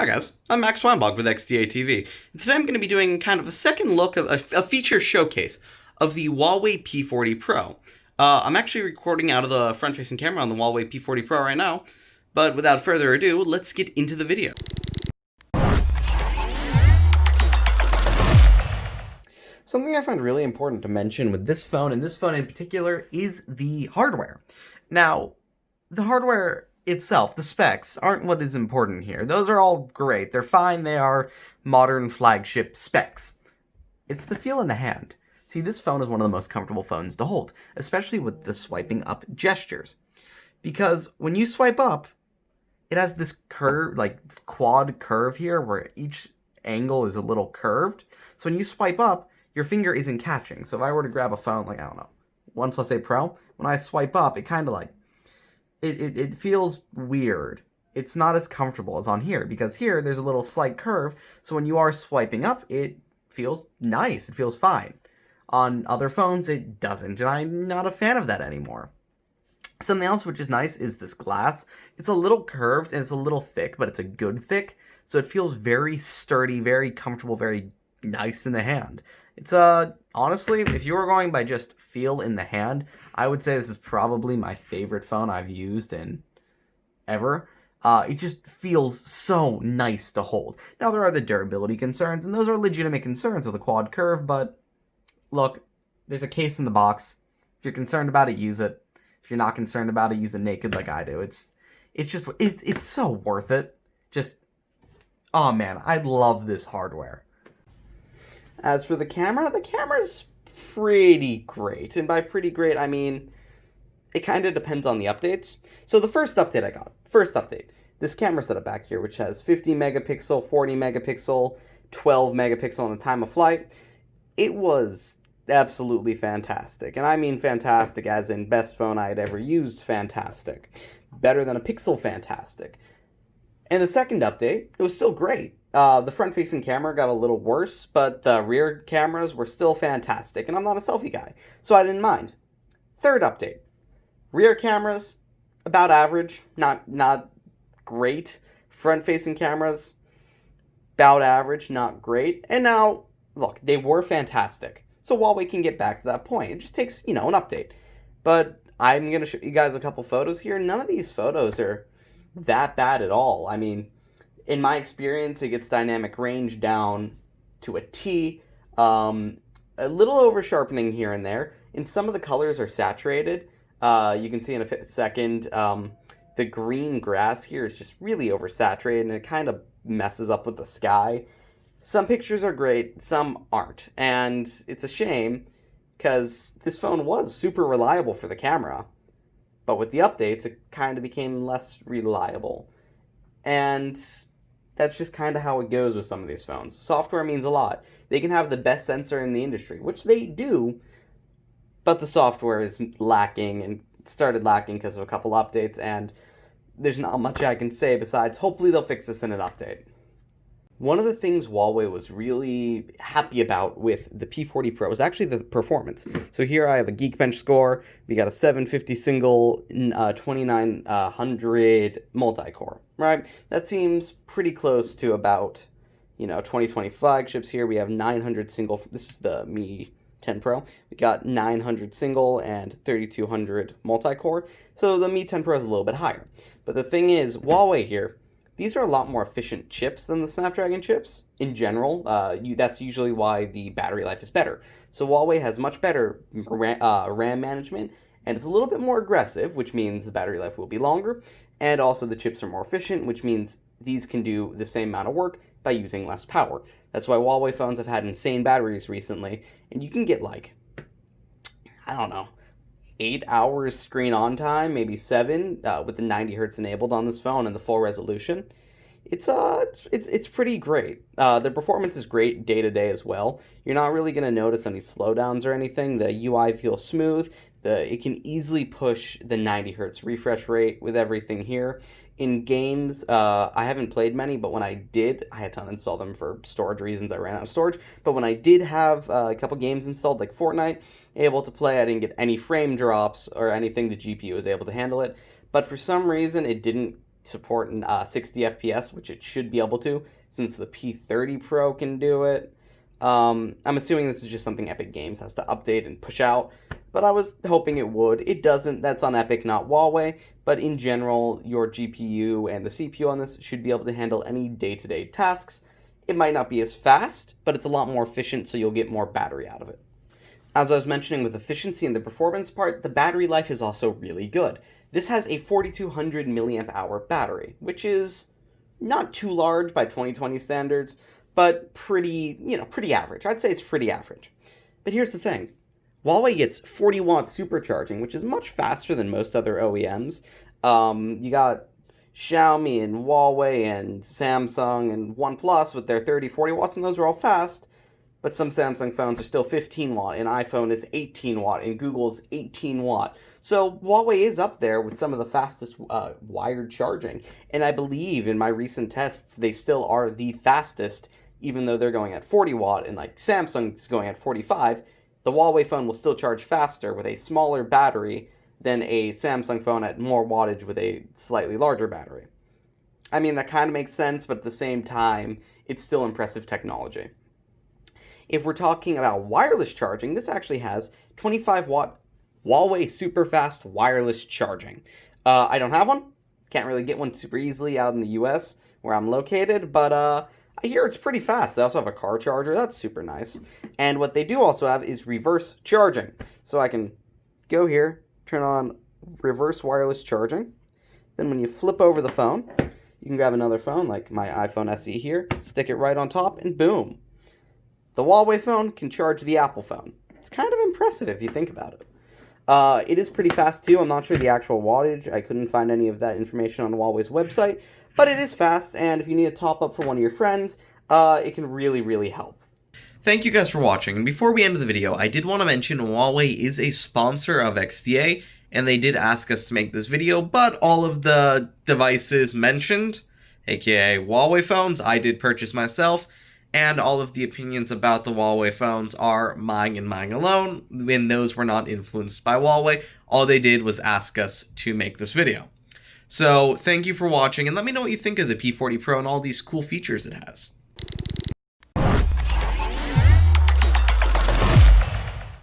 Hi guys, I'm Max Weinbach with XDA TV, and today I'm going to be doing kind of a second look of a feature showcase of the Huawei P40 Pro. I'm actually recording out of the front-facing camera on the Huawei P40 Pro right now, but without further ado, let's get into the video. Something I find really important to mention with this phone, and this phone in particular, is the hardware. Now, the hardware itself, the specs, aren't what is important here. Those are all great. They're fine. They are modern flagship specs. It's the feel in the hand. See, this phone is one of the most comfortable phones to hold, especially with the swiping up gestures. Because when you swipe up, it has this curve, like quad curve here, where each angle is a little curved. So when you swipe up, your finger isn't catching. So if I were to grab a phone, like, I don't know, OnePlus 8 Pro, when I swipe up, it kind of like, it feels weird. It's not as comfortable as on here, because here there's a little slight curve, so when you are swiping up, it feels nice, it feels fine. On other phones, it doesn't, and I'm not a fan of that anymore. Something else which is nice is this glass. It's a little curved, and it's a little thick, but it's a good thick, so it feels very sturdy, very comfortable, very nice in the hand. It's, honestly, if you were going by just feel in the hand, I would say this is probably my favorite phone I've used in ever. It just feels so nice to hold. Now, there are the durability concerns, and those are legitimate concerns with a quad curve, but look, there's a case in the box. If you're concerned about it, use it. If you're not concerned about it, use it naked like I do. It's so worth it. Just, oh man, I love this hardware. As for the camera's pretty great. And by pretty great, I mean, it kind of depends on the updates. So the first update, this camera setup back here, which has 50 megapixel, 40 megapixel, 12 megapixel on the time of flight, it was absolutely fantastic. And I mean fantastic as in best phone I had ever used fantastic. Better than a Pixel fantastic. And the second update, it was still great. The front-facing camera got a little worse, but the rear cameras were still fantastic, and I'm not a selfie guy, so I didn't mind. Third update, rear cameras, about average, not great. Front-facing cameras, about average, not great. And now, look, they were fantastic, so Huawei can get back to that point. It just takes, an update. But I'm going to show you guys a couple photos here. None of these photos are that bad at all. I mean, in my experience, it gets dynamic range down to a T. A little over sharpening here and there. And some of the colors are saturated. You can see in a second, the green grass here is just really oversaturated, and it kind of messes up with the sky. Some pictures are great, some aren't. And it's a shame, because this phone was super reliable for the camera. But with the updates, it kind of became less reliable. And that's just kind of how it goes with some of these phones. Software means a lot. They can have the best sensor in the industry, which they do, but the software is lacking and started lacking because of a couple updates, and there's not much I can say besides hopefully they'll fix this in an update. One of the things Huawei was really happy about with the P40 Pro is actually the performance. So here I have a Geekbench score. We got a 750 single, 2900 multi-core, right? That seems pretty close to about, 2020 flagships here. We have 900 single. This is the Mi 10 Pro. We got 900 single and 3200 multi-core. So the Mi 10 Pro is a little bit higher. But the thing is, Huawei here, these are a lot more efficient chips than the Snapdragon chips in general. That's usually why the battery life is better. So Huawei has much better RAM management, and it's a little bit more aggressive, which means the battery life will be longer, and also the chips are more efficient, which means these can do the same amount of work by using less power. That's why Huawei phones have had insane batteries recently, and you can get 8 hours screen on time, maybe 7, with the 90 hertz enabled on this phone and the full resolution. It's pretty great. The performance is great day to day as well. You're not really going to notice any slowdowns or anything. The UI feels smooth. It can easily push the 90 hertz refresh rate with everything here. In games, I haven't played many, but when I did, I had to uninstall them for storage reasons. I ran out of storage. But when I did have a couple games installed, like Fortnite, able to play, I didn't get any frame drops or anything. The GPU was able to handle it. But for some reason, it didn't support 60 FPS, which it should be able to, since the P30 Pro can do it. I'm assuming this is just something Epic Games has to update and push out, but I was hoping it would. It doesn't. That's on Epic, not Huawei. But in general, your GPU and the CPU on this should be able to handle any day-to-day tasks. It might not be as fast, but it's a lot more efficient, so you'll get more battery out of it. As I was mentioning with efficiency and the performance part, the battery life is also really good. This has a 4200 milliamp hour battery, which is not too large by 2020 standards, but pretty average. I'd say it's pretty average. But here's the thing. Huawei gets 40 watt supercharging, which is much faster than most other OEMs. You got Xiaomi and Huawei and Samsung and OnePlus with their 30, 40 watts, and those are all fast. But some Samsung phones are still 15 watt, and iPhone is 18 watt, and Google's 18 watt. So Huawei is up there with some of the fastest wired charging. And I believe in my recent tests, they still are the fastest, even though they're going at 40 watt, and like Samsung's going at 45. The Huawei phone will still charge faster with a smaller battery than a Samsung phone at more wattage with a slightly larger battery. I mean, that kind of makes sense, but at the same time, it's still impressive technology. If we're talking about wireless charging, this actually has 25 watt Huawei super fast wireless charging. I don't have one. Can't really get one super easily out in the US where I'm located, but I hear it's pretty fast. They also have a car charger. That's super nice. And what they do also have is reverse charging. So I can go here, turn on reverse wireless charging. Then when you flip over the phone, you can grab another phone like my iPhone SE here, stick it right on top, and boom. The Huawei phone can charge the Apple phone. It's kind of impressive if you think about it. It is pretty fast too. I'm not sure the actual wattage. I couldn't find any of that information on Huawei's website, but it is fast, and if you need a top-up for one of your friends, it can really, really help. Thank you guys for watching, and before we end the video, I did want to mention Huawei is a sponsor of XDA, and they did ask us to make this video, but all of the devices mentioned, aka Huawei phones, I did purchase myself, and all of the opinions about the Huawei phones are mine and mine alone, and those were not influenced by Huawei. All they did was ask us to make this video. So, thank you for watching, and let me know what you think of the P40 Pro and all these cool features it has.